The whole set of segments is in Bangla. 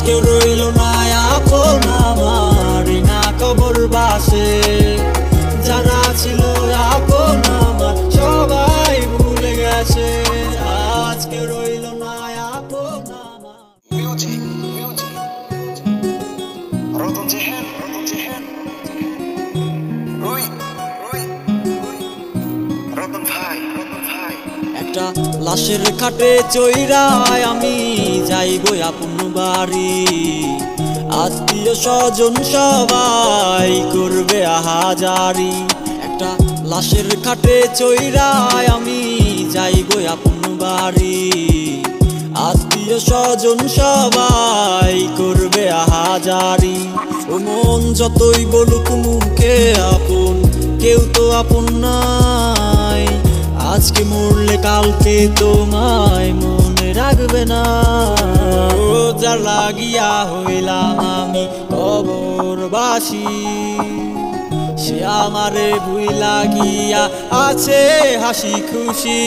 কেউ রইল না আপন আমার না কবর বাসে। যারা ছিল আপন আমার সবাই ভুলে গেছে, আজ কেউ রইল না আপন আমার। একটা লাশের খাটে চইরায় আমি যাইব আপন বাড়ি, আত্মীয় স্বজন সবাই করবে আহাজারি। একটা লাশের খাটে চইরায় আমি যাইব আপন বাড়ি, আত্মীয় স্বজন সবাই করবে আহাজারি। ও মন যতই বলুক মুখে আপন, কেউ তো আপন নাই। আজকে মরলে কালকে তোমায় মনে রাখবে না। যার লাগিয়া হইলাম আমি কবরবাসী, সে আমারে ভুইলা গিয়া আছে হাসি খুশি।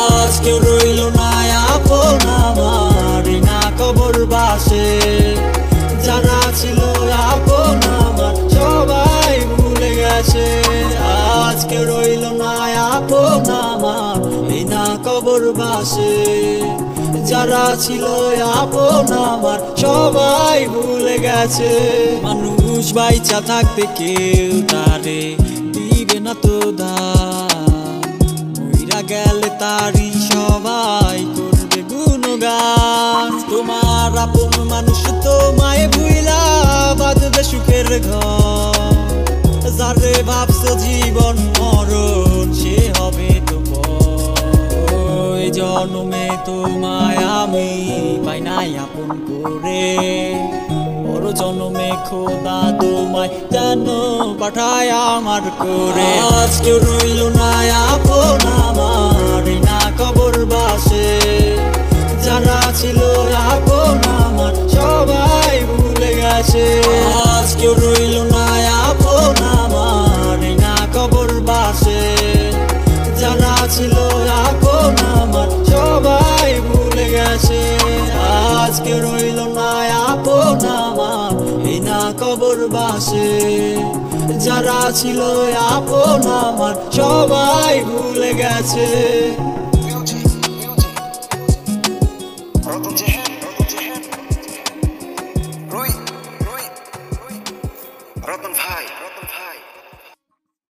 আজ কেউ রইল না আপন আমার না কবর বাসে। যারা ছিল আপন আমার সবাই ভুলে গেছে, আজ কেউ রইল না আপন আমার না কবর বাসে। যারা ছিল আপন আমার সবাই ভুলে গেছে। মানুষ বাইচা থাকতে কেউ তারে দিবে না তো দাম, মইরা গেলে তারই সবাই করবে গুণগান। তোমার আপন মানুষ তোমায় ভুইলা বাঁধবে সুখের ঘর। যারে ভাবছো জীবন মরণ সে হবে তো ওই জন্মে তোমায় আমি পাই নাই আপন করে। বড় জন্মে খোদা তোমায় যেন পাঠায় আমার করে। আজ কেউ রইল না আপন আমার না কবর বাসে। যারা ছিল আপন আমার সবাই ভুলে গেছে, আজ কেউ রইল না আপন আমার না কবর বাসে। যারা ছিল আপন আমার সবাই ভুলে গেছে, আজ কেউ রইল না আপন আমার না কবর বাসে। যারা ছিল আপন আমার সবাই ভুলে গেছে।